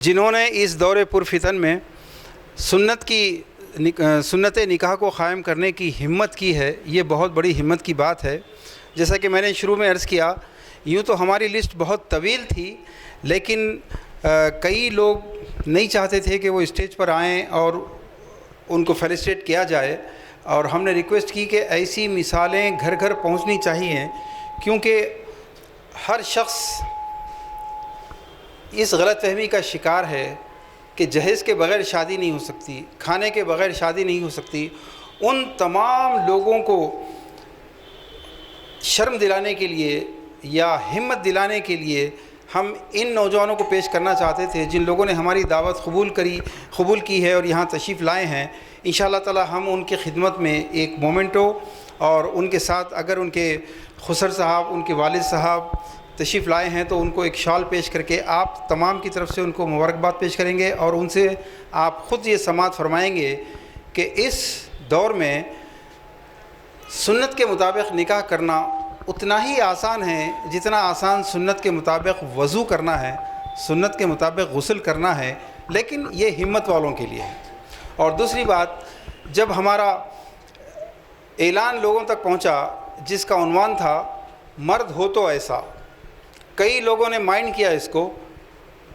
جنہوں نے اس دور پرفتن میں سنت نکاح کو قائم کرنے کی ہمت کی ہے، یہ بہت بڑی ہمت کی بات ہے۔ جیسا کہ میں نے شروع میں عرض کیا، یوں تو ہماری لسٹ بہت طویل تھی، لیکن کئی لوگ نہیں چاہتے تھے کہ وہ اسٹیج پر آئیں اور ان کو فیلسٹریٹ کیا جائے، اور ہم نے ریکویسٹ کی کہ ایسی مثالیں گھر گھر پہنچنی چاہیے، کیونکہ ہر شخص اس غلط فہمی کا شکار ہے کہ جہیز کے بغیر شادی نہیں ہو سکتی، کھانے کے بغیر شادی نہیں ہو سکتی۔ ان تمام لوگوں کو شرم دلانے کے لیے یا ہمت دلانے کے لیے ہم ان نوجوانوں کو پیش کرنا چاہتے تھے جن لوگوں نے ہماری دعوت قبول کی ہے اور یہاں تشریف لائے ہیں۔ انشاءاللہ تعالی ہم ان کی خدمت میں ایک مومنٹو اور ان کے ساتھ اگر ان کے خسر صاحب، ان کے والد صاحب تشریف لائے ہیں تو ان کو ایک شال پیش کر کے آپ تمام کی طرف سے ان کو مبارکباد پیش کریں گے، اور ان سے آپ خود یہ سماعت فرمائیں گے کہ اس دور میں سنت کے مطابق نکاح کرنا اتنا ہی آسان ہے جتنا آسان سنت کے مطابق وضو کرنا ہے، سنت کے مطابق غسل کرنا ہے، لیکن یہ ہمت والوں کے لیے ہے۔ اور دوسری بات، جب ہمارا اعلان لوگوں تک پہنچا جس کا عنوان تھا مرد ہو تو ایسا، کئی لوگوں نے مائنڈ کیا اس کو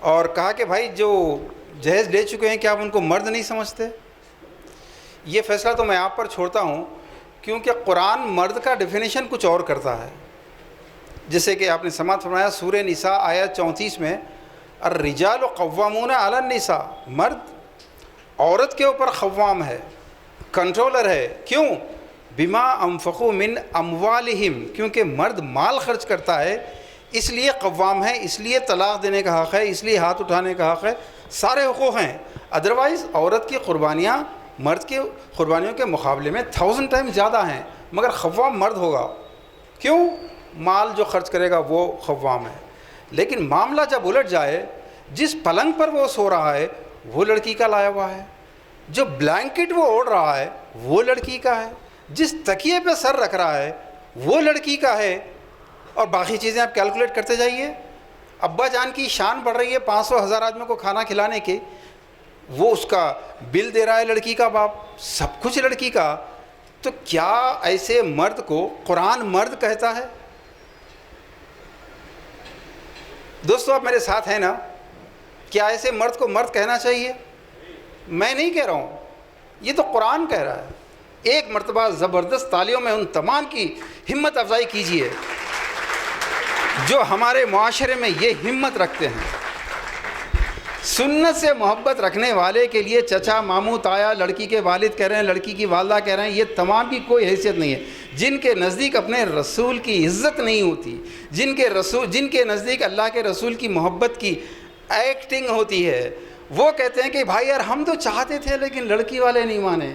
اور کہا کہ بھائی جو جہیز لے چکے ہیں کیا آپ ان کو مرد نہیں سمجھتے؟ یہ فیصلہ تو میں آپ پر چھوڑتا ہوں، کیونکہ قرآن مرد کا ڈیفینیشن کچھ اور کرتا ہے۔ جیسے کہ آپ نے سماعت فرمایا سورہ نساء آیت 34 میں، الرجال قوامون علی النساء، مرد عورت کے اوپر قوام ہے، کنٹرولر ہے۔ کیوں؟ بما انفقوا من اموالہم، کیونکہ مرد مال خرچ کرتا ہے اس لیے قوام ہے، اس لیے طلاق دینے کا حق ہے، اس لیے ہاتھ اٹھانے کا حق ہے، سارے حقوق ہیں۔ ادروائز عورت کی قربانیاں مرد کی قربانیوں کے مقابلے میں 1000 ٹائم زیادہ ہیں، مگر قوام مرد ہوگا۔ کیوں؟ مال جو خرچ کرے گا وہ قوام ہے۔ لیکن معاملہ جب الٹ جائے، جس پلنگ پر وہ سو رہا ہے وہ لڑکی کا لایا ہوا ہے، جو بلینکٹ وہ اوڑھ رہا ہے وہ لڑکی کا ہے، جس تکیے پہ سر رکھ رہا ہے وہ لڑکی کا ہے، اور باقی چیزیں آپ کیلکولیٹ کرتے جائیے۔ ابا جان کی شان بڑھ رہی ہے 500,000 آدمیوں کو کھانا کھلانے کے، وہ اس کا بل دے رہا ہے لڑکی کا باپ، سب کچھ لڑکی کا۔ تو کیا ایسے مرد کو قرآن مرد کہتا ہے؟ دوستو آپ میرے ساتھ ہیں نا؟ کیا ایسے مرد کو مرد کہنا چاہیے؟ میں نہیں کہہ رہا ہوں، یہ تو قرآن کہہ رہا ہے۔ ایک مرتبہ زبردست تالیوں میں ان تمام کی ہمت افزائی کیجیے جو ہمارے معاشرے میں یہ ہمت رکھتے ہیں۔ سنت سے محبت رکھنے والے کے لیے چچا، ماموں، تایا، لڑکی کے والد کہہ رہے ہیں، لڑکی کی والدہ کہہ رہے ہیں، یہ تمام کی کوئی حیثیت نہیں ہے۔ جن کے نزدیک اپنے رسول کی عزت نہیں ہوتی، جن کے نزدیک اللہ کے رسول کی محبت کی ایکٹنگ ہوتی ہے، وہ کہتے ہیں کہ بھائی یار ہم تو چاہتے تھے لیکن لڑکی والے نہیں مانے۔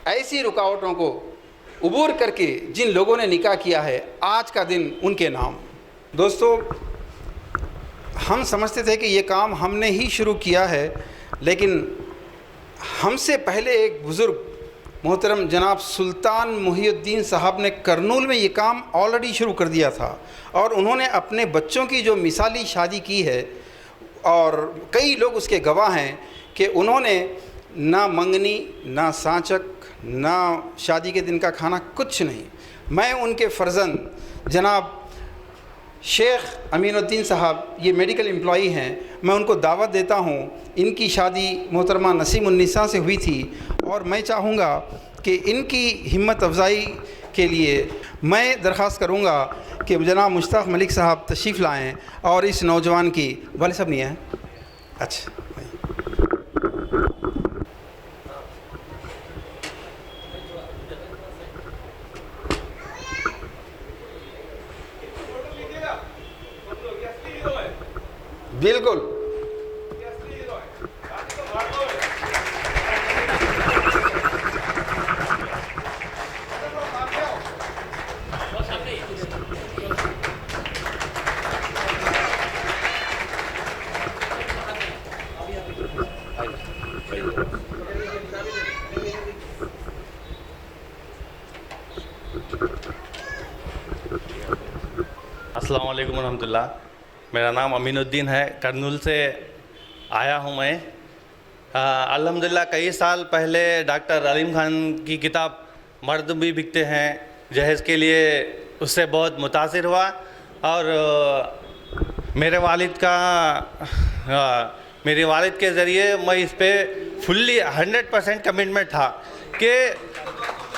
ایسی رکاوٹوں کو عبور کر کے جن لوگوں نے نکاح کیا ہے، آج کا دن ان کے نام۔ دوستو ہم سمجھتے تھے کہ یہ کام ہم نے ہی شروع کیا ہے، لیکن ہم سے پہلے ایک بزرگ محترم جناب سلطان محی الدین صاحب نے کرنول میں یہ کام آلریڈی شروع کر دیا تھا، اور انہوں نے اپنے بچوں کی جو مثالی شادی کی ہے، اور کئی لوگ اس کے گواہ ہیں کہ انہوں نے نہ منگنی، نہ سانچک، نہ شادی کے دن کا کھانا، کچھ نہیں۔ میں ان کے فرزند جناب شیخ امین الدین صاحب، یہ میڈیکل امپلائی ہیں، میں ان کو دعوت دیتا ہوں۔ ان کی شادی محترمہ نسیم النساء سے ہوئی تھی، اور میں چاہوں گا کہ ان کی ہمت افزائی کے لیے میں درخواست کروں گا کہ جناب مشتاق ملک صاحب تشریف لائیں اور اس نوجوان کی والد صاحب نہیں ہیں؟ اچھا بالکل السلام علیکم ورحمۃ اللہ۔ میرا نام امین الدین ہے، کرنول سے آیا ہوں میں. الحمدللہ کئی سال پہلے ڈاکٹر علیم خان کی کتاب مرد بھی بکتے ہیں جہیز کے لیے اس سے بہت متاثر ہوا, اور میرے والد کے ذریعے میں اس پہ فلی 100% کمٹمنٹ تھا کہ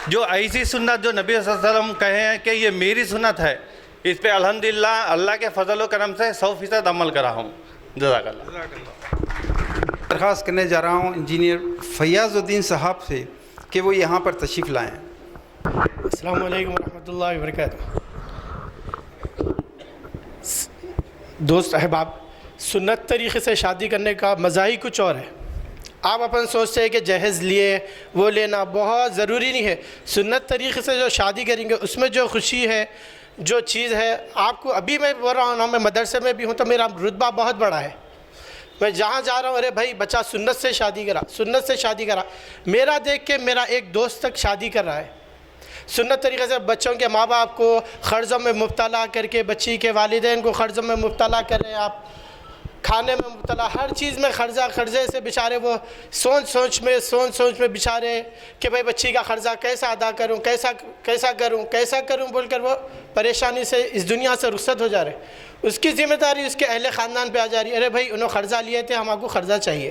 جو ایسی سنت جو نبی صلی اللہ علیہ وسلم کہے ہیں کہ یہ میری سنت ہے, اس پہ الحمدللہ اللہ کے فضل و کرم سے 100% عمل کرا ہوں. جزاک اللہ. درخواست کرنے جا رہا ہوں انجینئر فیاض الدین صاحب سے کہ وہ یہاں پر تشریف لائیں. السلام علیکم ورحمۃ اللہ وبرکاتہ. دوست احباب, سنت طریقے سے شادی کرنے کا مزہ ہی کچھ اور ہے. آپ اپن سوچتے ہیں کہ جہیز لیے وہ لینا بہت ضروری نہیں ہے. سنت طریقے سے جو شادی کریں گے اس میں جو خوشی ہے, جو چیز ہے, آپ کو ابھی میں بول رہا ہوں, میں مدرسے میں بھی ہوں تو میرا رتبہ بہت بڑا ہے. میں جہاں جا رہا ہوں, ارے بھائی بچہ سنت سے شادی کرا, سنت سے شادی کرا. میرا دیکھ کے میرا ایک دوست تک شادی کر رہا ہے سنت طریقے سے. بچوں کے ماں باپ کو قرضوں میں مبتلا کر کے, بچی کے والدین کو قرضوں میں مبتلا کر رہے ہیں آپ, کھانے میں مبتلا, ہر چیز میں قرضے سے بیچارے وہ سوچ میں بیچارے کہ بھائی بچی کا قرضہ کیسا ادا کروں, کیسا کروں بول کر وہ پریشانی سے اس دنیا سے رخصت ہو جا رہے. اس کی ذمہ داری اس کے اہل خاندان پہ آ جا رہی ہے. ارے بھائی انہوں قرضہ لیے تھے, ہم کو قرضہ چاہیے,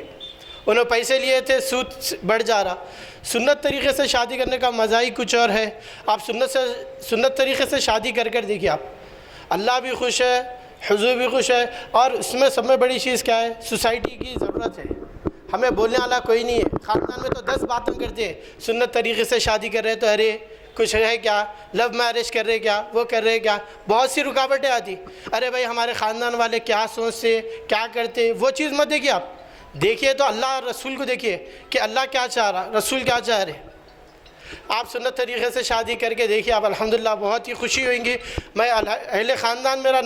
انہوں پیسے لیے تھے, سود بڑھ جا رہا. سنت طریقے سے شادی کرنے کا مزہ ہی کچھ اور ہے. آپ سنت طریقے سے شادی کر دیکھیے, آپ اللہ بھی خوش ہے, حضور بھی خوش ہے, اور اس میں سب میں بڑی چیز کیا ہے, سوسائٹی کی ضرورت ہے. ہمیں بولنے والا کوئی نہیں ہے. خاندان میں تو 10 باتیں کرتے ہیں, سنت طریقے سے شادی کر رہے تو ارے کچھ ہے کیا, لو میرج کر رہے کیا, وہ کر رہے کیا, بہت سی رکاوٹیں آتی. ارے بھائی ہمارے خاندان والے کیا سوچتے, کیا کرتے, وہ چیز مت دیکھیے. آپ دیکھیے تو اللہ اور رسول کو دیکھیے کہ اللہ کیا چاہ رہا, رسول کیا چاہ رہے. آپ سنت طریقے سے شادی کر کے دیکھیے, آپ الحمدللہ بہت ہی خوشی ہوئیں گی. میں اہل خاندان میرا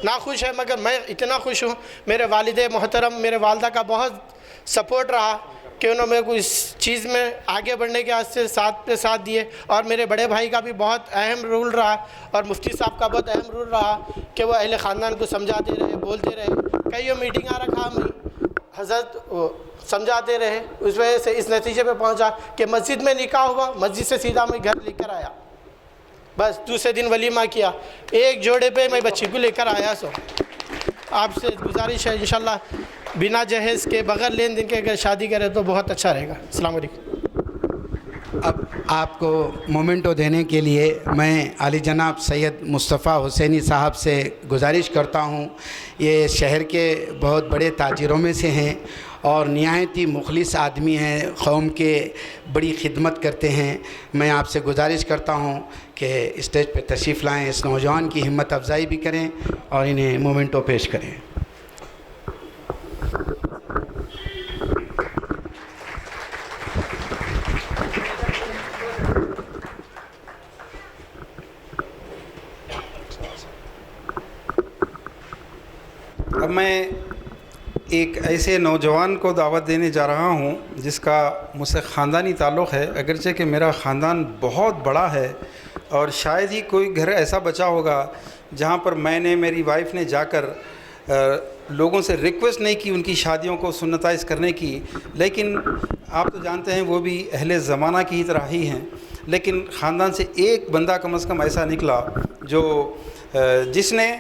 ناخوش ہے, مگر میں اتنا خوش ہوں. میرے والد محترم, میرے والدہ کا بہت سپورٹ رہا کہ انہوں نے میرے کو اس چیز میں آگے بڑھنے کے واسطے ساتھ دیے, اور میرے بڑے بھائی کا بھی بہت اہم رول رہا, اور مفتی صاحب کا بہت اہم رول رہا کہ وہ اہل خاندان کو سمجھاتے رہے, بولتے رہے. کئی میٹنگاں رکھا ہمیں, حضرت سمجھاتے رہے. اس وجہ سے اس نتیجے پہ پہنچا کہ مسجد میں نکاح ہوا, مسجد سے سیدھا میں گھر لے کر آیا, بس دوسرے دن ولیمہ کیا, ایک جوڑے پہ میں بچی کو لے کر آیا. سو آپ سے گزارش ہے انشاءاللہ بنا جہیز کے بغیر لین دین کے اگر شادی کرے تو بہت اچھا رہے گا. السلام علیکم. اب آپ کو مومنٹو دینے کے لیے میں عالی جناب سید مصطفیٰ حسینی صاحب سے گزارش کرتا ہوں. یہ شہر کے بہت بڑے تاجروں میں سے ہیں اور نہایت ہی مخلص آدمی ہیں, قوم کے بڑی خدمت کرتے ہیں. میں آپ سے گزارش کرتا ہوں کہ اسٹیج پہ تشریف لائیں, اس نوجوان کی ہمت افزائی بھی کریں اور انہیں مومنٹو پیش کریں. اب میں ایک ایسے نوجوان کو دعوت دینے جا رہا ہوں جس کا مجھ سے خاندانی تعلق ہے, اگرچہ کہ میرا خاندان بہت بڑا ہے اور شاید ہی کوئی گھر ایسا بچا ہوگا جہاں پر میں نے, میری وائف نے جا کر لوگوں سے ریکویسٹ نہیں کی ان کی شادیوں کو سنتائز کرنے کی. لیکن آپ تو جانتے ہیں وہ بھی اہل زمانہ کی طرح ہی ہیں, لیکن خاندان سے ایک بندہ کم از کم ایسا نکلا جو جس نے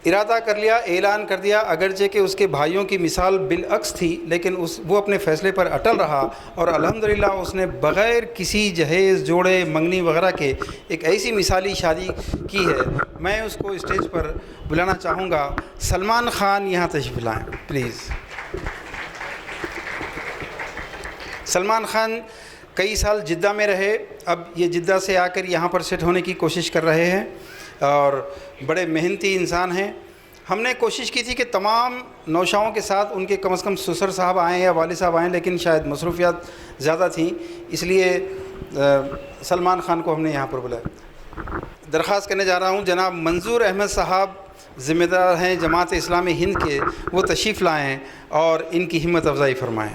ارادہ کر لیا, اعلان کر دیا, اگرچہ کہ اس کے بھائیوں کی مثال بالعکس تھی, لیکن وہ اپنے فیصلے پر اٹل رہا اور الحمدللہ اس نے بغیر کسی جہیز, جوڑے, منگنی وغیرہ کے ایک ایسی مثالی شادی کی ہے. میں اس کو اسٹیج پر بلانا چاہوں گا. سلمان خان یہاں تشریف لائیں پلیز. سلمان خان کئی سال جدہ میں رہے, اب یہ جدہ سے آ کر یہاں پر سیٹ ہونے کی کوشش کر رہے ہیں اور بڑے محنتی انسان ہیں. ہم نے کوشش کی تھی کہ تمام نوشاؤں کے ساتھ ان کے کم از کم سسر صاحب آئیں یا والد صاحب آئیں, لیکن شاید مصروفیات زیادہ تھیں, اس لیے سلمان خان کو ہم نے یہاں پر بلایا. درخواست کرنے جا رہا ہوں جناب منظور احمد صاحب, ذمہ دار ہیں جماعت اسلامی ہند کے, وہ تشریف لائیں اور ان کی ہمت افزائی فرمائیں.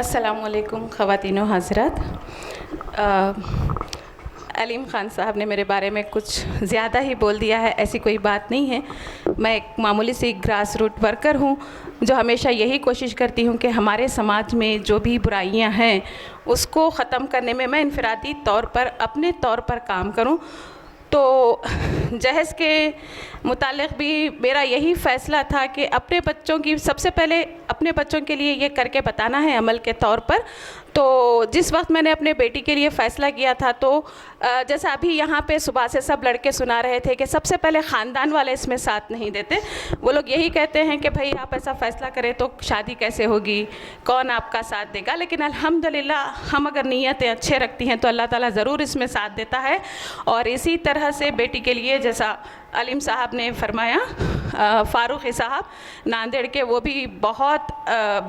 السلام علیکم خواتین و حضرات. علیم خان صاحب نے میرے بارے میں کچھ زیادہ ہی بول دیا ہے، ایسی کوئی بات نہیں ہے. میں ایک معمولی سی گراس روٹ ورکر ہوں جو ہمیشہ یہی کوشش کرتی ہوں کہ ہمارے سماج میں جو بھی برائیاں ہیں اس کو ختم کرنے میں میں انفرادی طور پر اپنے طور پر کام کروں. تو جہیز کے متعلق بھی میرا یہی فیصلہ تھا کہ اپنے بچوں کی سب سے پہلے اپنے بچوں کے لیے یہ کر کے بتانا ہے عمل کے طور پر. تو جس وقت میں نے اپنے بیٹی کے لیے فیصلہ کیا تھا تو جیسا ابھی یہاں پہ صبح سے سب لڑکے سنا رہے تھے کہ سب سے پہلے خاندان والے اس میں ساتھ نہیں دیتے. وہ لوگ یہی کہتے ہیں کہ بھائی آپ ایسا فیصلہ کریں تو شادی کیسے ہوگی, کون آپ کا ساتھ دے گا. لیکن الحمدللہ ہم اگر نیتیں اچھے رکھتی ہیں تو اللہ تعالیٰ ضرور اس میں ساتھ دیتا ہے. اور اسی طرح سے بیٹی کے لیے جیسا علیم صاحب نے فرمایا, فاروقی صاحب ناندیڑ کے, وہ بھی بہت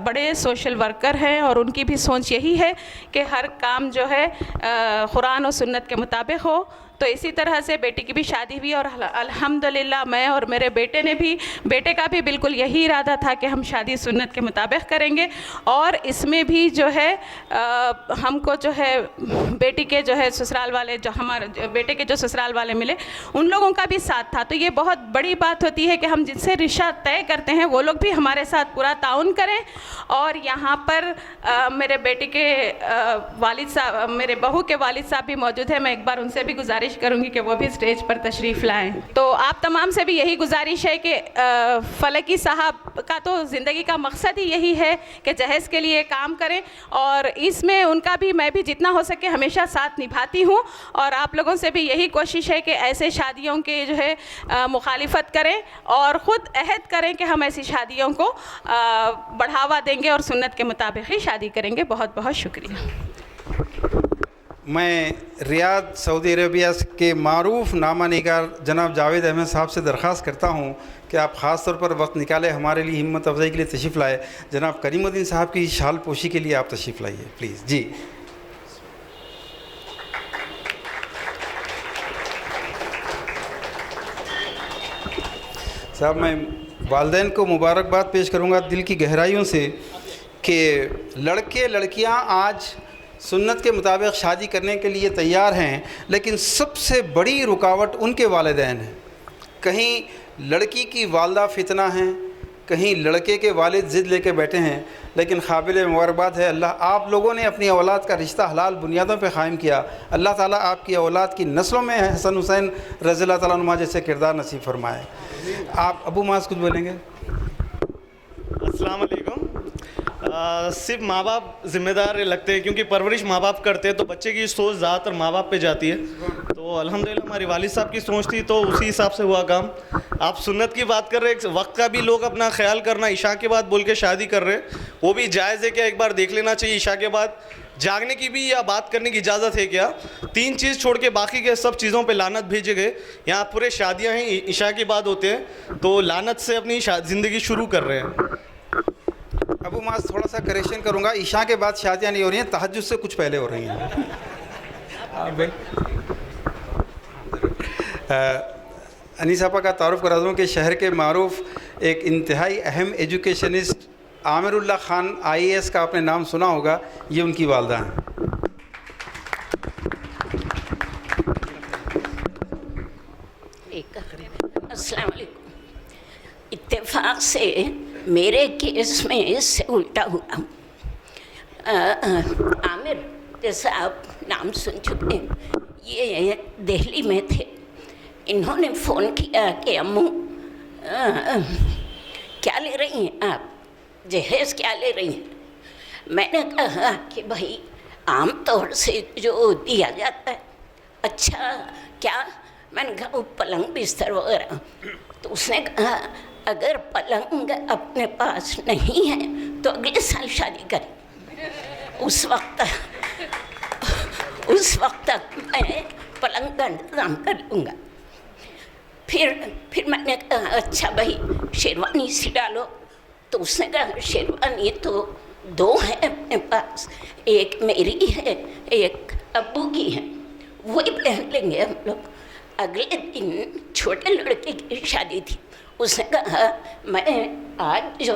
بڑے سوشل ورکر ہیں اور ان کی بھی سوچ یہی ہے کہ ہر کام جو ہے قرآن و سنت کے مطابق ہو. تو اسی طرح سے بیٹی کی بھی شادی ہوئی اور الحمدللہ میں اور میرے بیٹے کا بھی بالکل یہی ارادہ تھا کہ ہم شادی سنت کے مطابق کریں گے. اور اس میں بھی جو ہے ہم کو جو ہے بیٹی کے جو ہے سسرال والے, جو ہمارے بیٹے کے جو سسرال والے ملے ان لوگوں کا بھی ساتھ تھا. تو یہ بہت بڑی بات ہوتی ہے کہ ہم جن سے رشتہ طے کرتے ہیں وہ لوگ بھی ہمارے ساتھ پورا تعاون کریں. اور یہاں پر میرے بیٹے کے والد صاحب, میرے بہو کے والد صاحب بھی موجود ہیں. میں ایک بار ان سے بھی گزارش کروں گی کہ وہ بھی اسٹیج پر تشریف لائیں. تو آپ تمام سے بھی یہی گزارش ہے کہ فلکی صاحب کا تو زندگی کا مقصد ہی یہی ہے کہ جہیز کے لیے کام کریں, اور اس میں ان کا بھی میں بھی جتنا ہو سکے ہمیشہ ساتھ نبھاتی ہوں. اور آپ لوگوں سے بھی یہی کوشش ہے کہ ایسے شادیوں کے جو ہے مخالفت کریں اور خود عہد کریں کہ ہم ایسی شادیوں کو بڑھاوا دیں گے اور سنت کے مطابق ہی شادی کریں گے. بہت بہت شکریہ. میں ریاض سعودی عربیہ کے معروف نامہ نگار جناب جاوید احمد صاحب سے درخواست کرتا ہوں کہ آپ خاص طور پر وقت نکالے ہمارے لیے ہمت افزائی کے لیے تشریف لائے. جناب کریم الدین صاحب کی شال پوشی کے لیے آپ تشریف لائیے پلیز. جی صاحب, میں والدین کو مبارکباد پیش کروں گا دل کی گہرائیوں سے کہ لڑکے لڑکیاں آج سنت کے مطابق شادی کرنے کے لیے تیار ہیں, لیکن سب سے بڑی رکاوٹ ان کے والدین ہیں. کہیں لڑکی کی والدہ فتنہ ہیں, کہیں لڑکے کے والد ضد لے کے بیٹھے ہیں. لیکن قابل مبارکباد ہے, اللہ آپ لوگوں نے اپنی اولاد کا رشتہ حلال بنیادوں پہ قائم کیا. اللہ تعالیٰ آپ کی اولاد کی نسلوں میں حسن حسین رضی اللہ تعالیٰ عنہ جیسے کردار نصیب فرمائے. آپ ابو معاذ کچھ بولیں گے؟ السلام علیکم. صرف ماں باپ ذمہ دار لگتے ہیں کیونکہ پرورش ماں باپ کرتے ہیں تو بچے کی سوچ زیادہ تر ماں باپ پہ جاتی ہے. تو الحمدللہ ہماری والد صاحب کی سوچ تھی تو اسی حساب سے ہوا کام. آپ سنت کی بات کر رہے ہیں, وقت کا بھی لوگ اپنا خیال کرنا, عشاء کے بعد بول کے شادی کر رہے ہیں, وہ بھی جائز ہے کیا؟ ایک بار دیکھ لینا چاہیے. عشاء کے بعد جاگنے کی بھی یا بات کرنے کی اجازت ہے کیا؟ 3 چیز چھوڑ کے باقی کے سب چیزوں پہ لعنت بھیجے گئے. یہاں پورے شادیاں ہیں, عشاء کے بعد ہوتے ہیں, تو لعنت سے اپنی زندگی شروع کر رہے ہیں. ابو معاذ تھوڑا سا کریکشن کروں گا, عشاء کے بعد شادیاں نہیں ہو رہی ہیں, تہجد سے کچھ پہلے ہو رہی ہیں. انیس آپا کا تعارف کرا دوں کہ شہر کے معروف ایک انتہائی اہم ایجوکیشنسٹ عامر اللہ خان IAS کا آپ نے نام سنا ہوگا, یہ ان کی والدہ ہیں. السلام علیکم. اتفاق سے میرے کیس میں اس سے الٹا ہوا. عامر جیسا آپ نام سن چکے ہیں, یہ دہلی میں تھے. انہوں نے فون کیا کہ امو کیا لے رہی ہیں آپ, جہیز کیا لے رہی ہیں؟ میں نے کہا کہ بھائی عام طور سے جو دیا جاتا ہے. اچھا کیا؟ میں نے کہا وہ پلنگ بستر وغیرہ. تو اس نے کہا اگر پلنگ اپنے پاس نہیں ہے تو اگلے سال شادی کریں. اس وقت تک میں پلنگ کا انتظام کر لوں گا. پھر میں نے کہا اچھا بھائی شیروانی سی ڈالو. تو اس نے کہا شیروانی تو 2 ہیں اپنے پاس, ایک میری ہے ایک ابو کی ہے, وہی پہن لیں گے ہم لوگ. اگلے دن چھوٹے لڑکے کی شادی تھی. اس نے کہا میں آج جو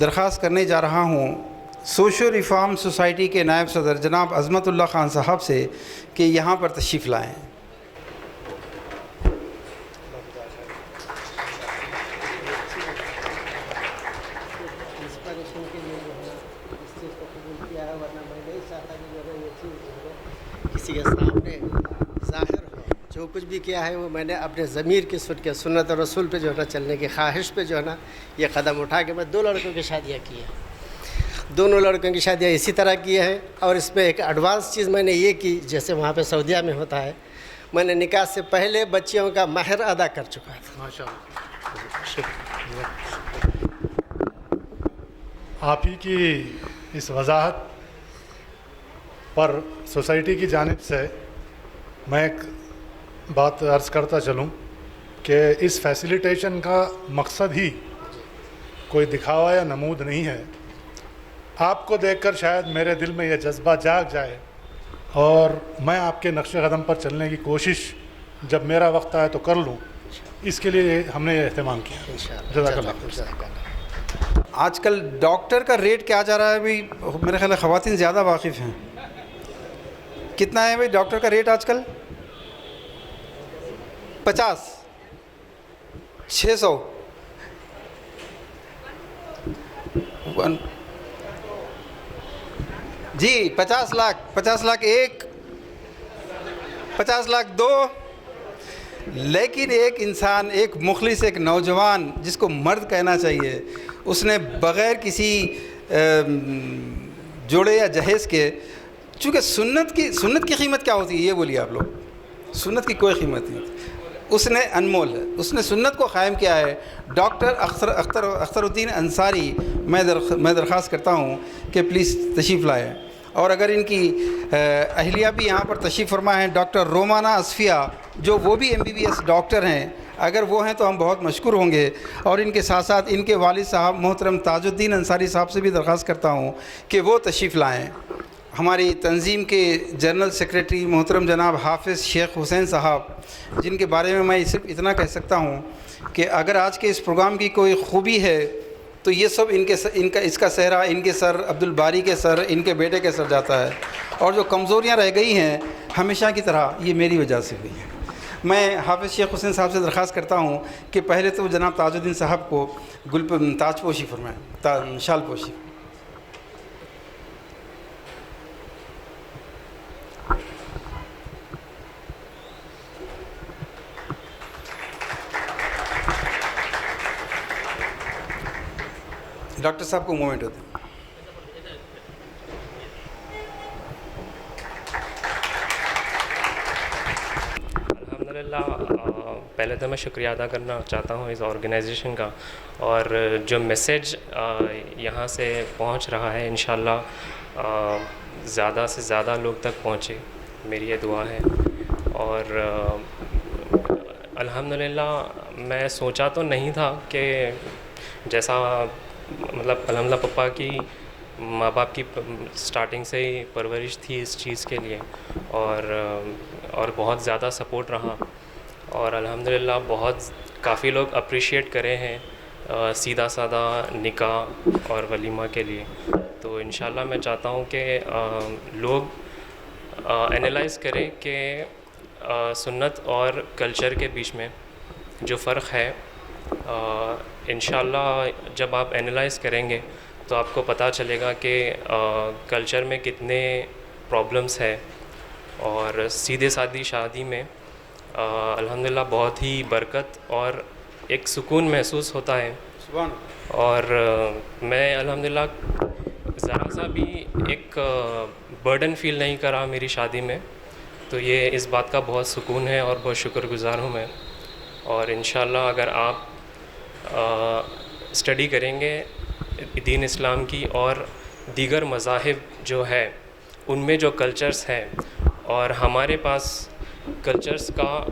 درخواست کرنے جا رہا ہوں سوشل ریفارم سوسائٹی کے نائب صدر جناب عظمت اللہ خان صاحب سے کہ یہاں پر تشریف لائیں۔ کسی کے سامنے ظاہر ہو جو کچھ بھی کیا ہے وہ میں نے اپنے ضمیر کی سن کے سنت اور رسول پہ جو ہے نا چلنے کی خواہش پہ جو ہے نا یہ قدم اٹھا کے میں 2 لڑکوں کی شادیاں کی ہیں، دونوں لڑکوں کی شادیاں اسی طرح کی ہیں۔ اور اس میں ایک ایڈوانس چیز میں نے یہ کی، جیسے وہاں پہ سعودیہ میں ہوتا ہے، میں نے نکاح سے پہلے بچیوں کا مہر ادا کر چکا تھا۔ ماشاء اللہ۔ آپ ہی کی اس وضاحت پر سوسائٹی کی جانب سے میں ایک بات عرض کرتا چلوں کہ اس فیسیلیٹیشن کا مقصد ہی کوئی دکھاوا یا نمود نہیں ہے۔ آپ کو دیکھ کر شاید میرے دل میں یہ جذبہ جاگ جائے اور میں آپ کے نقش قدم پر چلنے کی کوشش جب میرا وقت آئے تو کر لوں، اس کے لیے ہم نے یہ اہتمام کیا۔ جزاک اللہ۔ آج کل ڈاکٹر کا ریٹ کیا جا رہا ہے بھائی؟ میرے خیال ہے خواتین زیادہ واقف ہیں۔ کتنا ہے بھائی ڈاکٹر کا ریٹ آج کل؟ 50 600 جی 50 لاکھ 50 لاکھ ایک 50 لاکھ دو۔ لیکن ایک انسان، ایک مخلص، ایک نوجوان جس کو مرد کہنا چاہیے، اس نے بغیر کسی جوڑے یا جہیز کے، چونکہ سنت کی قیمت کیا ہوتی ہے یہ بولیے آپ لوگ؟ سنت کی کوئی قیمت نہیں ہوتی، اس نے انمول ہے، اس نے سنت کو قائم کیا ہے۔ ڈاکٹر اختر الدین انصاری، میں درخواست کرتا ہوں کہ پلیز تشریف لائیں، اور اگر ان کی اہلیہ بھی یہاں پر تشریف فرما ہیں، ڈاکٹر رومانہ اصفیہ، جو وہ بھی MBBS ڈاکٹر ہیں، اگر وہ ہیں تو ہم بہت مشکور ہوں گے۔ اور ان کے ساتھ ساتھ ان کے والد صاحب محترم تاج الدین انصاری صاحب سے بھی درخواست کرتا ہوں کہ وہ تشریف لائیں۔ ہماری تنظیم کے جنرل سیکریٹری محترم جناب حافظ شیخ حسین صاحب، جن کے بارے میں میں صرف اتنا کہہ سکتا ہوں کہ اگر آج کے اس پروگرام کی کوئی خوبی ہے تو یہ سب اس کا صحرا ان کے سر، عبدالباری کے سر، ان کے بیٹے کے سر جاتا ہے، اور جو کمزوریاں رہ گئی ہیں ہمیشہ کی طرح یہ میری وجہ سے ہوئی ہیں۔ میں حافظ شیخ حسین صاحب سے درخواست کرتا ہوں کہ پہلے تو جناب تاج الدین صاحب کو تاج پوشی فرمائیں، شال پوشی۔ ڈاکٹر صاحب کو مومنٹ ہوتے ہیں۔ الحمدللہ، پہلے تو میں شکریہ ادا کرنا چاہتا ہوں اس آرگنائزیشن کا، اور جو میسیج یہاں سے پہنچ رہا ہے انشاءاللہ زیادہ سے زیادہ لوگ تک پہنچے، میری یہ دعا ہے۔ اور الحمدللہ میں سوچا تو نہیں تھا کہ جیسا مطلب الحمدللہ پپا کی ماں باپ کی سٹارٹنگ سے ہی پرورش تھی اس چیز کے لیے، اور بہت زیادہ سپورٹ رہا، اور الحمدللہ کافی لوگ اپریشیٹ کرے ہیں سیدھا سادہ نکاح اور ولیمہ کے لیے۔ تو انشاءاللہ میں چاہتا ہوں کہ لوگ انالائز کریں کہ سنت اور کلچر کے بیچ میں جو فرق ہے، انشاءاللہ جب آپ انالائز کریں گے تو آپ کو پتہ چلے گا کہ کلچر میں کتنے پرابلمس ہے، اور سیدھے سادی شادی میں الحمدللہ بہت ہی برکت اور ایک سکون محسوس ہوتا ہے۔ اور میں الحمدللہ ذرا سا بھی ایک برڈن فیل نہیں کرا میری شادی میں، تو یہ اس بات کا بہت سکون ہے اور بہت شکر گزار ہوں میں۔ اور انشاءاللہ اگر آپ اسٹڈی کریں گے دین اسلام کی اور دیگر مذاہب جو ہے ان میں جو کلچرز ہیں، اور ہمارے پاس کلچرز کا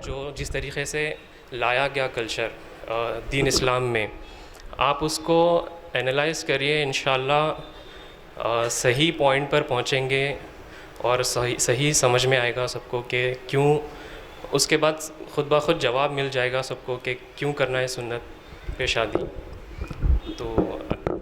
جو جس طریقے سے لایا گیا کلچر دین اسلام میں، آپ اس کو انالائز کریے، انشاءاللہ صحیح پوائنٹ پر پہنچیں گے اور صحیح سمجھ میں آئے گا سب کو کہ کیوں، اس کے بعد خود بخود جواب مل جائے گا سب کو کہ کیوں کرنا ہے سنت پہ شادی۔ تو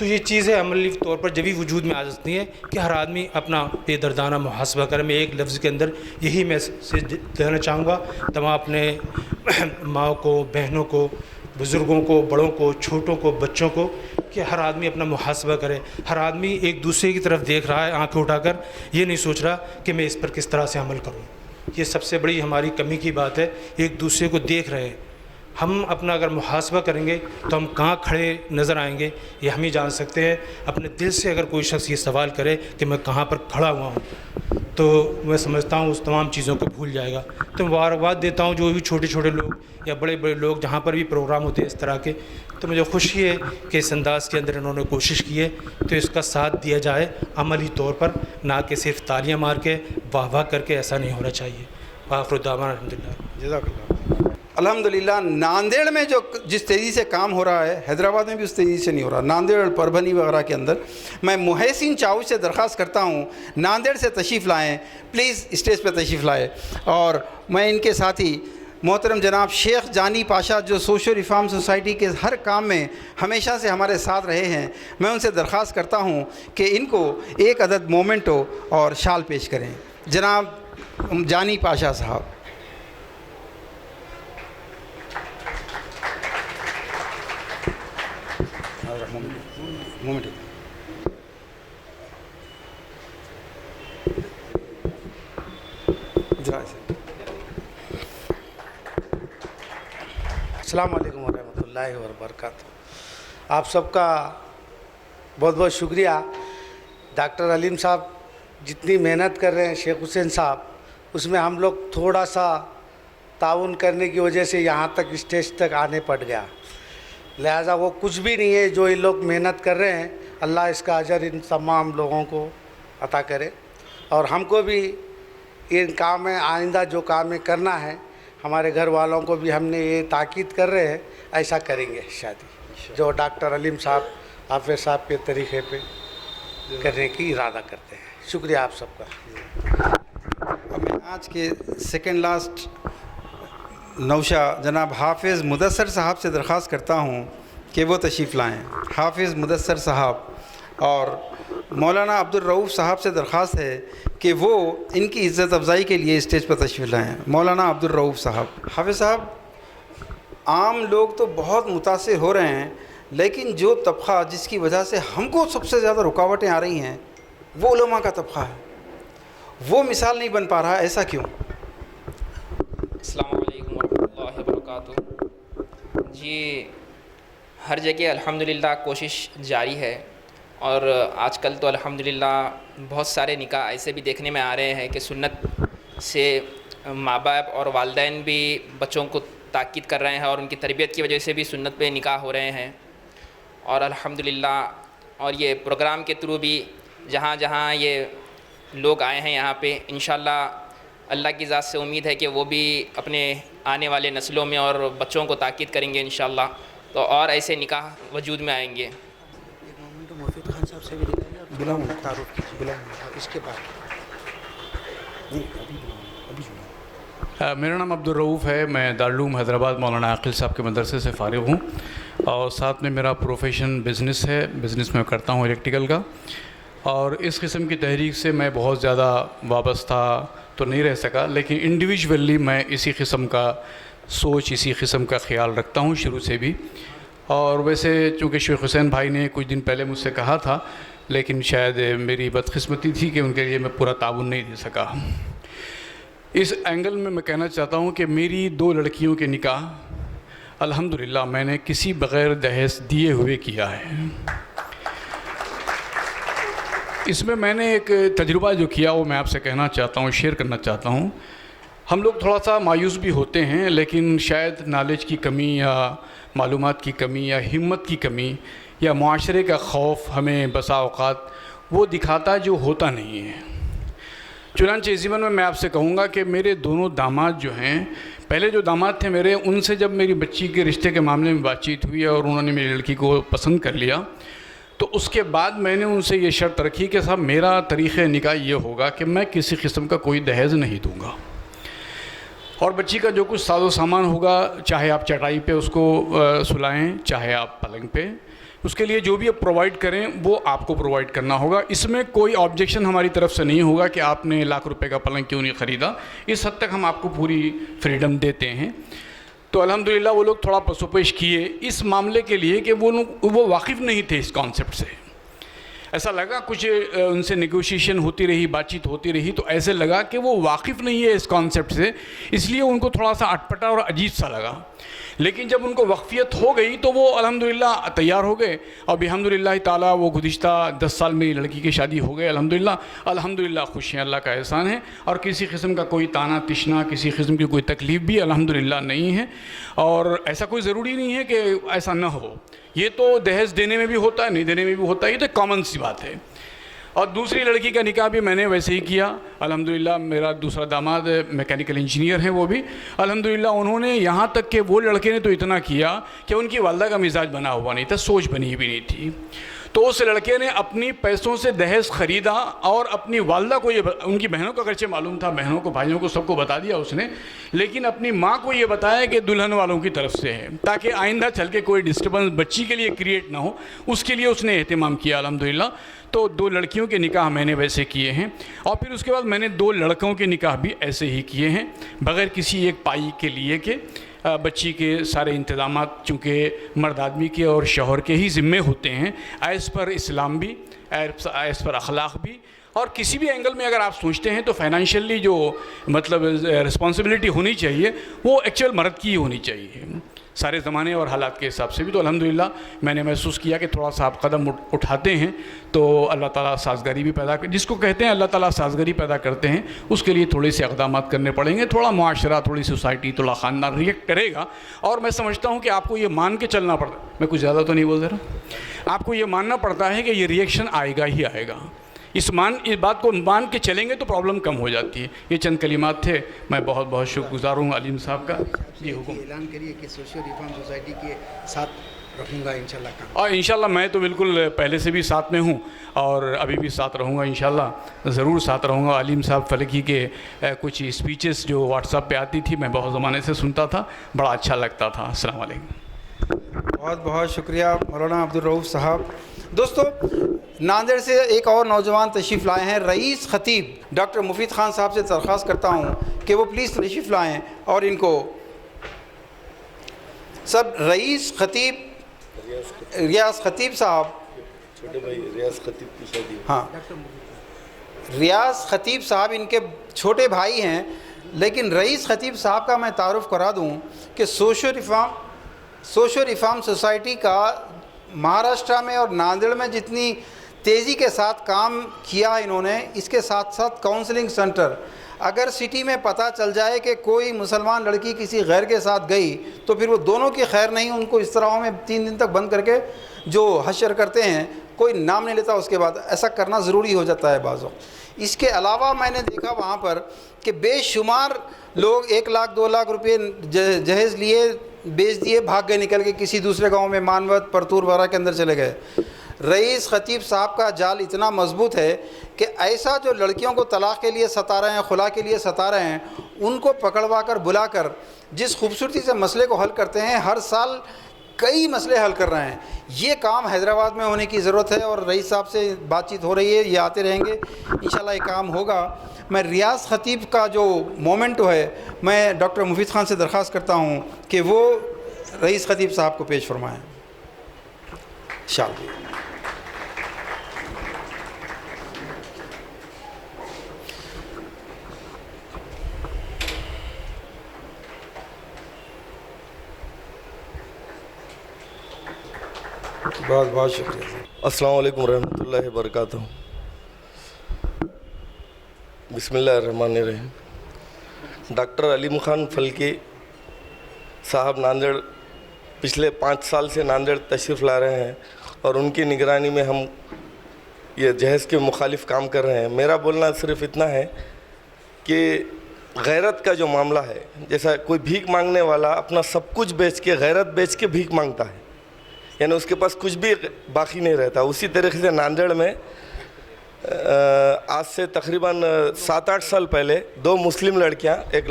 تو یہ چیزیں عملی طور پر جبھی وجود میں آ سکتی ہیں کہ ہر آدمی اپنا بے دردانہ محاسبہ کرے. میں ایک لفظ کے اندر یہی میسیج دینا چاہوں گا تمام اپنے ماں کو، بہنوں کو، بزرگوں کو، بڑوں کو، چھوٹوں کو، بچوں کو، کہ ہر آدمی اپنا محاسبہ کرے. ہر آدمی ایک دوسرے کی طرف دیکھ رہا ہے آنکھیں اٹھا کر، یہ نہیں سوچ رہا کہ میں اس پر کس طرح سے عمل کروں. یہ سب سے بڑی ہماری کمی کی بات ہے، ایک دوسرے کو دیکھ رہے ہیں. ہم اپنا اگر محاسبہ کریں گے تو ہم کہاں کھڑے نظر آئیں گے یہ ہم ہی جان سکتے ہیں. اپنے دل سے اگر کوئی شخص یہ سوال کرے کہ میں کہاں پر کھڑا ہوا ہوں تو میں سمجھتا ہوں اس تمام چیزوں کو بھول جائے گا. تو مبارکباد دیتا ہوں جو بھی چھوٹے چھوٹے لوگ یا بڑے بڑے لوگ جہاں پر بھی پروگرام ہوتے ہیں اس طرح کے، تو مجھے خوشی ہے کہ اس انداز کے اندر انہوں نے کوشش کی ہے. تو اس کا ساتھ دیا جائے عملی طور پر، نہ کہ صرف تالیاں مار کے واہ واہ کر کے. ایسا نہیں ہونا چاہیے. آخر دعوانا الحمدللہ. جزاک اللہ. الحمدللہ ناندیڑ میں جو جس تیزی سے کام ہو رہا ہے، حیدرآباد میں بھی اس تیزی سے نہیں ہو رہا. ناندیڑ اور پربھنی وغیرہ کے اندر میں محسن چاؤ سے درخواست کرتا ہوں ناندیڑ سے تشریف لائیں، پلیز اسٹیج پہ تشریف لائیں. اور میں ان کے ساتھی محترم جناب شیخ جانی پاشا جو سوشل ریفارم سوسائٹی کے ہر کام میں ہمیشہ سے ہمارے ساتھ رہے ہیں، میں ان سے درخواست کرتا ہوں کہ ان کو ایک عدد مومنٹو اور شال پیش کریں. جناب جانی پاشا صاحب. السلام علیکم ورحمۃ اللہ وبرکاتہ. آپ سب کا بہت بہت شکریہ. ڈاکٹر علیم صاحب جتنی محنت کر رہے ہیں، شیخ حسین صاحب، اس میں ہم لوگ تھوڑا سا تعاون کرنے کی وجہ سے یہاں تک اسٹیج تک آنے پڑ گیا. لہٰذا وہ کچھ بھی نہیں ہے جو یہ لوگ محنت کر رہے ہیں. اللہ اس کا اجر ان تمام لوگوں کو عطا کرے. اور ہم کو بھی ان کام میں آئندہ جو کام کرنا ہے، ہمارے گھر والوں کو بھی ہم نے یہ تاکید کر رہے ہیں ایسا کریں گے شادی جو ڈاکٹر علیم صاحب حافظ صاحب کے طریقے پہ کرنے کی ارادہ کرتے ہیں. شکریہ آپ سب کا. اب میں آج کے سیکنڈ لاسٹ نوشا جناب حافظ مدثر صاحب سے درخواست کرتا ہوں کہ وہ تشریف لائیں. حافظ مدثر صاحب. اور مولانا عبدالرؤوف صاحب سے درخواست ہے کہ وہ ان کی عزت افزائی کے لیے اسٹیج پر تشریف لائیں. مولانا عبدالرؤوف صاحب. حافظ صاحب، عام لوگ تو بہت متاثر ہو رہے ہیں، لیکن جو طبقہ جس کی وجہ سے ہم کو سب سے زیادہ رکاوٹیں آ رہی ہیں وہ علماء کا طبقہ ہے. وہ مثال نہیں بن پا رہا، ایسا کیوں؟ السلام علیکم ورحمۃ اللہ وبرکاتہ. جی ہر جگہ الحمدللہ کوشش جاری ہے، اور آج کل تو الحمدللہ بہت سارے نکاح ایسے بھی دیکھنے میں آ رہے ہیں کہ سنت سے ماں باپ اور والدین بھی بچوں کو تاکید کر رہے ہیں، اور ان کی تربیت کی وجہ سے بھی سنت پہ نکاح ہو رہے ہیں. اور الحمدللہ اور یہ پروگرام کے تھرو بھی جہاں جہاں یہ لوگ آئے ہیں یہاں پہ، انشاءاللہ اللہ کی ذات سے امید ہے کہ وہ بھی اپنے آنے والے نسلوں میں اور بچوں کو تاکید کریں گے انشاءاللہ، تو اور ایسے نکاح وجود میں آئیں گے. خان صاحب سے بھی اس کے بعد. میرا نام عبدالرؤوف ہے. میں دارالعلوم حیدرآباد مولانا عاقل صاحب کے مدرسے سے فارغ ہوں، اور ساتھ میں میرا پروفیشن بزنس ہے. بزنس میں کرتا ہوں الیکٹریکل کا. اور اس قسم کی تحریک سے میں بہت زیادہ وابستہ تو نہیں رہ سکا، لیکن انڈیویجولی میں اسی قسم کا سوچ، اسی قسم کا خیال رکھتا ہوں شروع سے بھی. اور ویسے چونکہ شیخ حسین بھائی نے کچھ دن پہلے مجھ سے کہا تھا، لیکن شاید میری بدقسمتی تھی کہ ان کے لیے میں پورا تعاون نہیں دے سکا. اس اینگل میں میں کہنا چاہتا ہوں کہ میری 2 لڑکیوں کے نکاح الحمدللہ میں نے کسی بغیر دہیز دیے ہوئے کیا ہے. اس میں میں نے ایک تجربہ جو کیا وہ میں آپ سے کہنا چاہتا ہوں، شیئر کرنا چاہتا ہوں. ہم لوگ تھوڑا سا مایوس بھی ہوتے ہیں، لیکن شاید نالج کی کمی یا معلومات کی کمی یا ہمت کی کمی یا معاشرے کا خوف ہمیں بسا اوقات وہ دکھاتا جو ہوتا نہیں ہے. چنانچہ اس زمن میں آپ سے کہوں گا کہ میرے دونوں داماد جو ہیں، پہلے جو داماد تھے میرے، ان سے جب میری بچی کے رشتے کے معاملے میں بات چیت ہوئی اور انہوں نے میری لڑکی کو پسند کر لیا، تو اس کے بعد میں نے ان سے یہ شرط رکھی کہ صاحب میرا طریقہ نکاح یہ ہوگا کہ میں کسی قسم کا کوئی دہیز نہیں دوں گا، اور بچی کا جو کچھ ساز و سامان ہوگا، چاہے آپ چٹائی پہ اس کو سلائیں، چاہے آپ پلنگ پہ، اس کے لیے جو بھی آپ پرووائڈ کریں وہ آپ کو پرووائڈ کرنا ہوگا. اس میں کوئی آبجیکشن ہماری طرف سے نہیں ہوگا کہ آپ نے لاکھ روپے کا پلنگ کیوں نہیں خریدا. اس حد تک ہم آپ کو پوری فریڈم دیتے ہیں. تو الحمدللہ وہ لوگ تھوڑا پسوپیش کیے اس معاملے کے لیے کہ وہ واقف نہیں تھے اس کانسیپٹ سے. ایسا لگا کچھ ان سے نیگوشیشن ہوتی رہی, بات چیت ہوتی رہی, تو ایسے لگا کہ وہ واقف نہیں ہے اس کانسیپٹ سے, اس لیے ان کو تھوڑا سا اٹپٹا اور عجیب سا لگا. لیکن جب ان کو وقفیت ہو گئی تو وہ الحمدللہ تیار ہو گئے, اور بحمدللہ تعالیٰ وہ گزشتہ 10 سال میری لڑکی کی شادی ہو گئے. الحمدللہ خوش ہیں, اللہ کا احسان ہے, اور کسی قسم کا کوئی تانا تشنا, کسی قسم کی کوئی تکلیف بھی الحمدللہ نہیں ہے. اور ایسا کوئی ضروری نہیں ہے کہ ایسا نہ ہو, یہ تو دہیز دینے میں بھی ہوتا ہے, نہیں دینے میں بھی ہوتا ہے, یہ تو کامن سی بات ہے. اور دوسری لڑکی کا نکاح بھی میں نے ویسے ہی کیا الحمدللہ. میرا دوسرا داماد میکینیکل انجینئر ہیں, وہ بھی الحمدللہ انہوں نے, یہاں تک کہ وہ لڑکے نے تو اتنا کیا کہ ان کی والدہ کا مزاج بنا ہوا نہیں تھا, سوچ بنی بھی نہیں تھی. تو اس لڑکے نے اپنی پیسوں سے دہیز خریدا, اور اپنی والدہ کو یہ, ان کی بہنوں کو اگرچہ معلوم تھا, بہنوں کو بھائیوں کو سب کو بتا دیا اس نے, لیکن اپنی ماں کو یہ بتایا کہ دلہن والوں کی طرف سے ہے, تاکہ آئندہ چل کے کوئی ڈسٹربنس بچی کے لیے کریٹ نہ ہو. اس کے لیے اس نے اہتمام کیا الحمدللہ. تو 2 لڑکیوں کے نکاح میں نے ویسے کیے ہیں, اور پھر اس کے بعد میں نے 2 لڑکوں کے نکاح بھی ایسے ہی کیے ہیں, بغیر کسی ایک پائی کے لیے کہ بچی کے سارے انتظامات چونکہ مرد آدمی کے اور شوہر کے ہی ذمے ہوتے ہیں, ایز پر اسلام بھی, ایز پر اخلاق بھی. اور کسی بھی اینگل میں اگر آپ سوچتے ہیں تو فائنینشلی جو مطلب رسپانسبلٹی ہونی چاہیے وہ ایکچوئل مرد کی ہی ہونی چاہیے, سارے زمانے اور حالات کے حساب سے بھی. تو الحمدللہ میں نے محسوس کیا کہ تھوڑا سا آپ قدم اٹھاتے ہیں تو اللہ تعالیٰ سازگاری بھی پیدا جس کو کہتے ہیں اللہ تعالیٰ سازگاری پیدا کرتے ہیں, اس کے لیے تھوڑے سے اقدامات کرنے پڑیں گے. تھوڑا معاشرہ, تھوڑی سوسائٹی, تھوڑا خاندان ریئیکٹ کرے گا. اور میں سمجھتا ہوں کہ آپ کو یہ مان کے چلنا پڑتا ہے, میں کچھ زیادہ تو نہیں بول رہا, آپ کو یہ ماننا پڑتا ہے کہ یہ ریئیکشن آئے گا ہی آئے گا. اس بات کو مان کے چلیں گے تو پرابلم کم ہو جاتی ہے. یہ چند کلمات تھے, میں بہت بہت شکر گزار ہوں علیم صاحب کا. جی حکم. اعلان کریے کہ سوشل ریفارم سوسائٹی کے ساتھ رکھوں گا انشاءاللہ. اور انشاءاللہ میں تو بالکل پہلے سے بھی ساتھ میں ہوں, اور ابھی بھی ساتھ رہوں گا انشاءاللہ, ضرور ساتھ رہوں گا. علیم صاحب فلکی کے کچھ اسپیچز جو واٹس ایپ پہ آتی تھی, میں بہت زمانے سے سنتا تھا, بڑا اچھا لگتا تھا. السلام علیکم. بہت بہت شکریہ مولانا عبدالرؤف صاحب. دوستو, ناندیڑ سے ایک اور نوجوان تشریف لائے ہیں, رئیس خطیب. ڈاکٹر مفید خان صاحب سے درخواست کرتا ہوں کہ وہ پلیز تشریف لائیں, اور ان کو سب رئیس خطیب, ریاض خطیب صاحب, چھوٹے بھائی ریاض خطیب کی شادی. ہاں, ریاض خطیب صاحب ان کے چھوٹے بھائی ہیں. لیکن رئیس خطیب صاحب کا میں تعارف کرا دوں کہ سوشل ریفارم سوسائٹی کا مہاراشٹرا میں اور ناندیڑ میں جتنی تیزی کے ساتھ کام کیا انہوں نے, اس کے ساتھ ساتھ کاؤنسلنگ سینٹر. اگر سٹی میں پتہ چل جائے کہ کوئی مسلمان لڑکی کسی غیر کے ساتھ گئی تو پھر وہ دونوں کی خیر نہیں, ان کو اس طرح میں 3 دن تک بند کر کے جو حشر کرتے ہیں, کوئی نام نہیں لیتا. اس کے بعد ایسا کرنا ضروری ہو جاتا ہے بعض وقت. اس کے علاوہ میں نے دیکھا وہاں پر کہ بے شمار لوگ 1 لاکھ 2 لاکھ روپے جہیز لیے, بیچ دیے, بھاگ گئے نکل کے کسی دوسرے گاؤں میں, مانوت, پرتور وغیرہ کے اندر چلے گئے. رئیس خطیب صاحب کا جال اتنا مضبوط ہے کہ ایسا جو لڑکیوں کو طلاق کے لیے ستا رہے ہیں, خلا کے لیے ستا رہے ہیں, ان کو پکڑوا کر بلا کر جس خوبصورتی سے مسئلے کو حل کرتے ہیں, ہر سال کئی مسئلے حل کر رہے ہیں. یہ کام حیدرآباد میں ہونے کی ضرورت ہے, اور رئیس صاحب سے بات چیت ہو رہی ہے, یہ آتے رہیں گے انشاءاللہ, یہ کام ہوگا. میں ریاض خطیب کا جو مومنٹو ہے, میں ڈاکٹر مفید خان سے درخواست کرتا ہوں کہ وہ رئیس خطیب صاحب کو پیش فرمائیں. انشاءاللہ. بہت بہت شکریہ. السلام علیکم ورحمۃ اللہ وبرکاتہ. بسم اللہ الرحمن الرحیم. ڈاکٹر علیم خان فلکی صاحب ناندیڑ پچھلے 5 سال سے ناندیڑ تشریف لا رہے ہیں, اور ان کی نگرانی میں ہم یہ جہیز کے مخالف کام کر رہے ہیں. میرا بولنا صرف اتنا ہے کہ غیرت کا جو معاملہ ہے, جیسا کوئی بھیک مانگنے والا اپنا سب کچھ بیچ کے, غیرت بیچ کے بھیک مانگتا ہے, یعنی اس کے پاس کچھ بھی باقی نہیں رہتا. اسی طریقے سے ناندیڑ میں آج سے تقریباً 7-8 سال پہلے 2 مسلم لڑکیاں ایک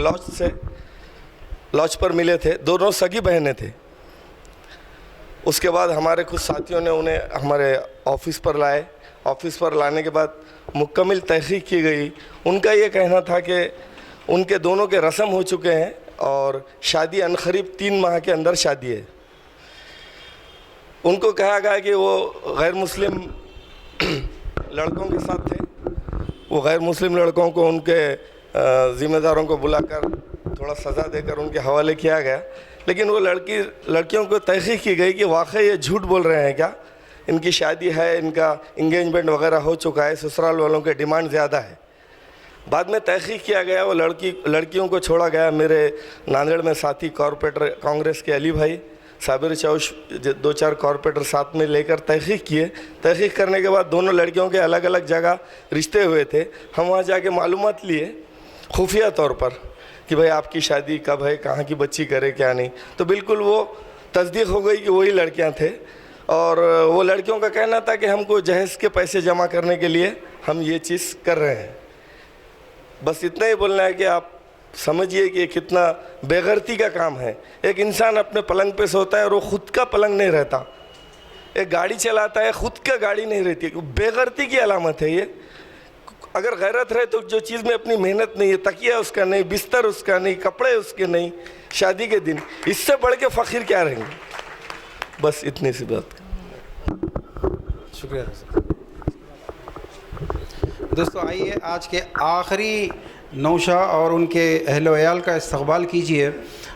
لاج پر ملے تھے. دونوں سگی بہنیں تھے. اس کے بعد ہمارے کچھ ساتھیوں نے انہیں ہمارے آفس پر لائے. آفس پر لانے کے بعد مکمل تحقیق کی گئی. ان کا یہ کہنا تھا کہ ان کے دونوں کے رسم ہو چکے ہیں اور شادی عنقریب 3 ماہ کے اندر شادی ہے. ان کو کہا گیا کہ وہ غیر مسلم لڑکوں کے ساتھ تھے. وہ غیر مسلم لڑکوں کو ان کے ذمہ داروں کو بلا کر تھوڑا سزا دے کر ان کے حوالے کیا گیا. لیکن وہ لڑکیوں کو تحقیق کی گئی کہ واقعی یہ جھوٹ بول رہے ہیں کیا, ان کی شادی ہے, ان کا انگیجمنٹ وغیرہ ہو چکا ہے, سسرال والوں کے ڈیمانڈ زیادہ ہے. بعد میں تحقیق کیا گیا, وہ لڑکیوں کو چھوڑا گیا. میرے ناندیڑ میں ساتھی کارپوریٹر کانگریس کے علی بھائی, صابر چوش, 2-4 کارپوریٹر ساتھ میں لے کر تحقیق کیے. تحقیق کرنے کے بعد دونوں لڑکیوں کے الگ الگ جگہ رشتے ہوئے تھے. ہم وہاں جا کے معلومات لیے خفیہ طور پر کہ بھائی آپ کی شادی کب ہے, کہاں کی بچی کرے, کیا نہیں. تو بالکل وہ تصدیق ہو گئی کہ وہی لڑکیاں تھے. اور وہ لڑکیوں کا کہنا تھا کہ ہم کو جہیز کے پیسے جمع کرنے کے لیے ہم یہ چیز کر رہے ہیں. بس اتنا ہی بولنا ہے کہ آپ سمجھیے کہ کتنا بے غیرتی کا کام ہے. ایک انسان اپنے پلنگ پہ سوتا ہے اور وہ خود کا پلنگ نہیں رہتا. ایک گاڑی چلاتا ہے, خود کا گاڑی نہیں رہتی. بے غیرتی کی علامت ہے یہ. اگر غیرت رہے تو جو چیز میں اپنی محنت نہیں ہے, تکیہ اس کا نہیں, بستر اس کا نہیں, کپڑے اس کے نہیں, شادی کے دن, اس سے بڑھ کے فخر کیا رہیں گے. بس اتنی سی بات. شکریہ دوستو. آئیے آج کے آخری نوشہ اور ان کے اہل و عیال کا استقبال کیجیے.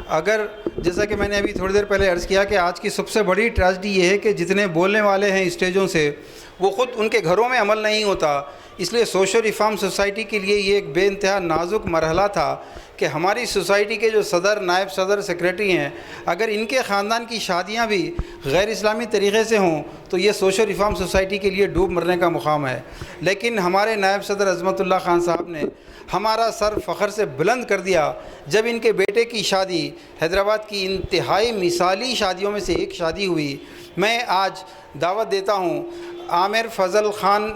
اگر جیسا کہ میں نے ابھی تھوڑی دیر پہلے عرض کیا کہ آج کی سب سے بڑی ٹریجڈی یہ ہے کہ جتنے بولنے والے ہیں اسٹیجوں سے وہ خود ان کے گھروں میں عمل نہیں ہوتا. اس لیے سوشل ریفارم سوسائٹی کے لیے یہ ایک بے انتہا نازک مرحلہ تھا کہ ہماری سوسائٹی کے جو صدر, نائب صدر, سیکریٹری ہیں, اگر ان کے خاندان کی شادیاں بھی غیر اسلامی طریقے سے ہوں تو یہ سوشل ریفارم سوسائٹی کے لیے ڈوب مرنے کا مقام ہے. لیکن ہمارے نائب صدر عظمت اللہ خان صاحب نے ہمارا سر فخر سے بلند کر دیا جب ان کے بیٹے کی شادی حیدرآباد کی انتہائی مثالی شادیوں میں سے ایک شادی ہوئی. میں آج دعوت دیتا ہوں عامر فضل خان,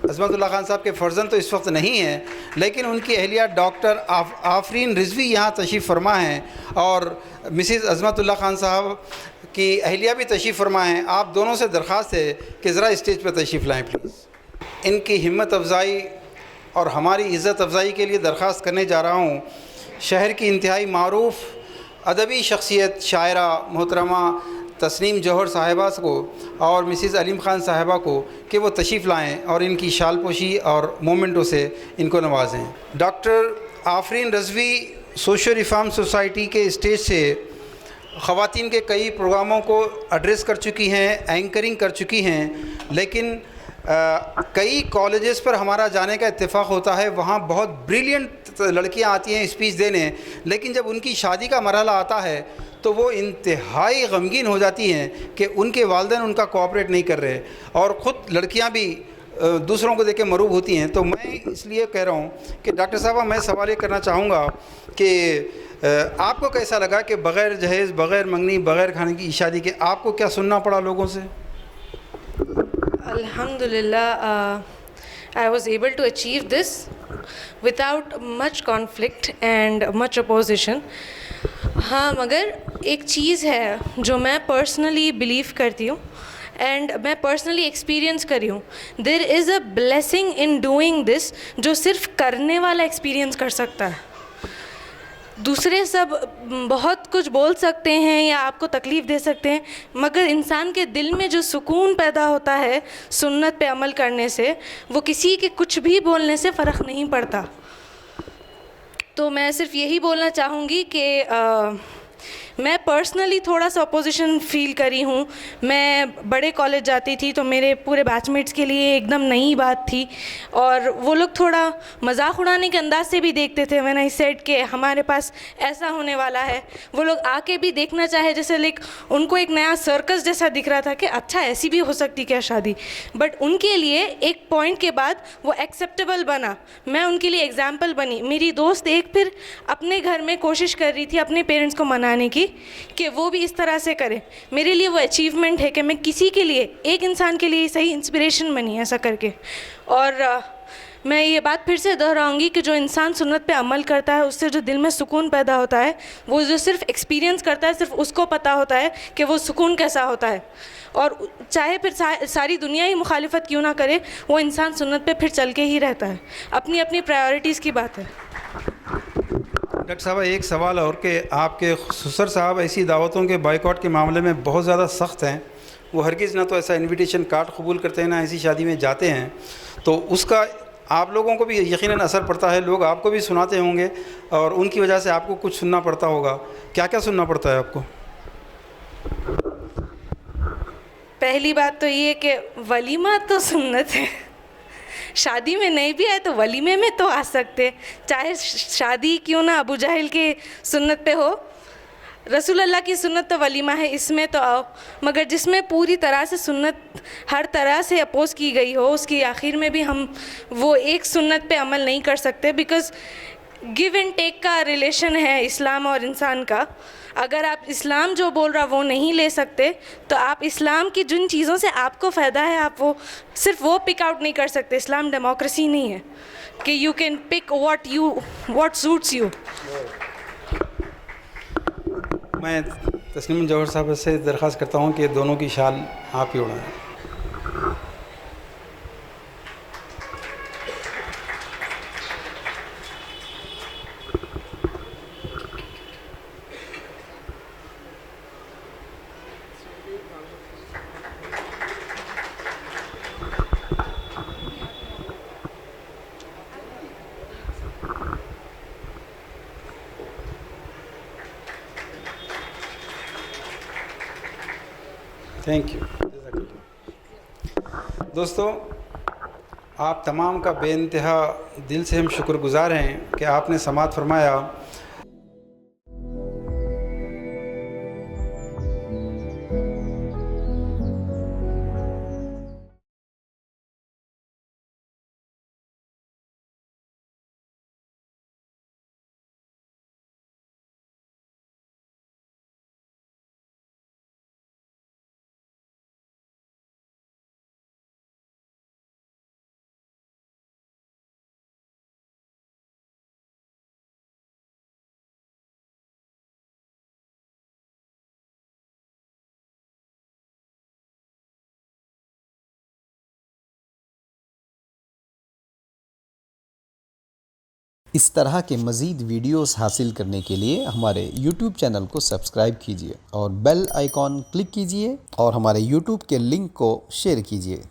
عظمت اللہ خان صاحب کے فرزند تو اس وقت نہیں ہیں لیکن ان کی اہلیہ ڈاکٹر آفرین رضوی یہاں تشریف فرما ہیں اور مسز عظمت اللہ خان صاحب کی اہلیہ بھی تشریف فرما ہیں. آپ دونوں سے درخواست ہے کہ ذرا اسٹیج پہ تشریف لائیں پلیز. ان کی ہمت افزائی اور ہماری عزت افزائی کے لیے درخواست کرنے جا رہا ہوں شہر کی انتہائی معروف ادبی شخصیت شاعرہ محترمہ تسنیم جوہر صاحبہ کو اور مسز علیم خان صاحبہ کو کہ وہ تشریف لائیں اور ان کی شال پوشی اور مومنٹوں سے ان کو نوازیں. ڈاکٹر آفرین رضوی سوشل ریفارم سوسائٹی کے اسٹیج سے خواتین کے کئی پروگراموں کو ایڈریس کر چکی ہیں, اینکرنگ کر چکی ہیں, لیکن کئی کالجز پر ہمارا جانے کا اتفاق ہوتا ہے. وہاں بہت بریلینٹ لڑکیاں آتی ہیں اسپیچ دینے, لیکن جب ان کی شادی کا مرحلہ آتا ہے تو وہ انتہائی غمگین ہو جاتی ہیں کہ ان کے والدین ان کا کوآپریٹ نہیں کر رہے اور خود لڑکیاں بھی دوسروں کو دیکھ کے مروب ہوتی ہیں. تو میں اس لیے کہہ رہا ہوں کہ ڈاکٹر صاحبہ میں سوال یہ کرنا چاہوں گا کہ آپ کو کیسا لگا کہ بغیر جہیز, بغیر منگنی, بغیر کھانے کی شادی کے آپ کو کیا سننا پڑا لوگوں سے؟ Alhamdulillah, I was able to achieve this without much conflict and much opposition. ہاں مگر ایک چیز ہے جو میں پرسنلی بلیو کرتی ہوں اینڈ میں پرسنلی ایکسپیرینس کری ہوں. دیر از a blessing in doing this جو صرف کرنے والا ایکسپیرینس کر سکتا ہے. دوسرے سب بہت کچھ بول سکتے ہیں یا آپ کو تکلیف دے سکتے ہیں, مگر انسان کے دل میں جو سکون پیدا ہوتا ہے سنت پہ عمل کرنے سے وہ کسی کے کچھ بھی بولنے سے فرق نہیں پڑتا. تو میں صرف یہی بولنا چاہوں گی کہ میں پرسنلی تھوڑا سا اپوزیشن فیل کری ہوں. میں بڑے کالج جاتی تھی تو میرے پورے بیچ میٹس کے لیے ایک دم نئی بات تھی اور وہ لوگ تھوڑا مذاق اڑانے کے انداز سے بھی دیکھتے تھے. when I said کہ ہمارے پاس ایسا ہونے والا ہے, وہ لوگ آ کے بھی دیکھنا چاہے جیسے لائک ان کو ایک نیا سرکس جیسا دکھ رہا تھا کہ اچھا ایسی بھی ہو سکتی کیا شادی. بٹ ان کے لیے ایک پوائنٹ کے بعد وہ ایکسیپٹیبل بنا, میں ان کے لیے ایگزامپل بنی. میری دوست ایک پھر اپنے گھر میں کوشش کر رہی تھی اپنے پیرنٹس کو منانے کی کہ وہ بھی اس طرح سے کرے. میرے لیے وہ اچیومنٹ ہے کہ میں کسی کے لیے, ایک انسان کے لیے صحیح انسپریشن بنی ایسا کر کے. اور میں یہ بات پھر سے دہراؤں گی کہ جو انسان سنت پہ عمل کرتا ہے اس سے جو دل میں سکون پیدا ہوتا ہے، وہ جو صرف ایکسپیرینس کرتا ہے صرف اس کو پتہ ہوتا ہے کہ وہ سکون کیسا ہوتا ہے. اور چاہے پھر ساری دنیا ہی مخالفت کیوں نہ کرے، وہ انسان سنت پہ پھر چل کے ہی رہتا ہے. اپنی اپنی پرائیورٹیز کی بات ہے. ڈاکٹر صاحب ایک سوال اور کہ آپ کے سسر صاحب ایسی دعوتوں کے بائیکاٹ کے معاملے میں بہت زیادہ سخت ہیں. وہ ہرگز نہ تو ایسا انویٹیشن کارڈ قبول کرتے ہیں نہ ایسی شادی میں جاتے ہیں. تو اس کا آپ لوگوں کو بھی یقیناً اثر پڑتا ہے. لوگ آپ کو بھی سناتے ہوں گے اور ان کی وجہ سے آپ کو کچھ سننا پڑتا ہوگا. کیا کیا سننا پڑتا ہے آپ کو؟ پہلی بات تو یہ کہ ولیمہ تو سنت ہے. شادی میں نہیں بھی آئے تو ولیمے میں تو آ سکتے، چاہے شادی کیوں نہ ابو جہل کی سنت پہ ہو. رسول اللہ کی سنت تو ولیمہ ہے، اس میں تو آؤ. مگر جس میں پوری طرح سے سنت ہر طرح سے اپوز کی گئی ہو، اس کی آخر میں بھی ہم وہ ایک سنت پہ عمل نہیں کر سکتے، بیکاز گیو اینڈ ٹیک کا ریلیشن ہے اسلام اور انسان کا. اگر آپ اسلام جو بول رہا وہ نہیں لے سکتے تو آپ اسلام کی جن چیزوں سے آپ کو فائدہ ہے آپ وہ صرف وہ پک آؤٹ نہیں کر سکتے. اسلام ڈیموکریسی نہیں ہے کہ you can pick what suits you. میں تسنیم جوہر صاحب سے درخواست کرتا ہوں کہ دونوں کی شال آپ ہی اڑائیں. Thank you. دوستو، آپ تمام کا بے انتہا دل سے ہم شکر گزار ہیں کہ آپ نے سماعت فرمایا. اس طرح کے مزید ویڈیوز حاصل کرنے کے لیے ہمارے YouTube چینل کو سبسکرائب کیجیے اور بیل آئیکن کلک کیجیے اور ہمارے YouTube کے لنک کو شیئر کیجیے.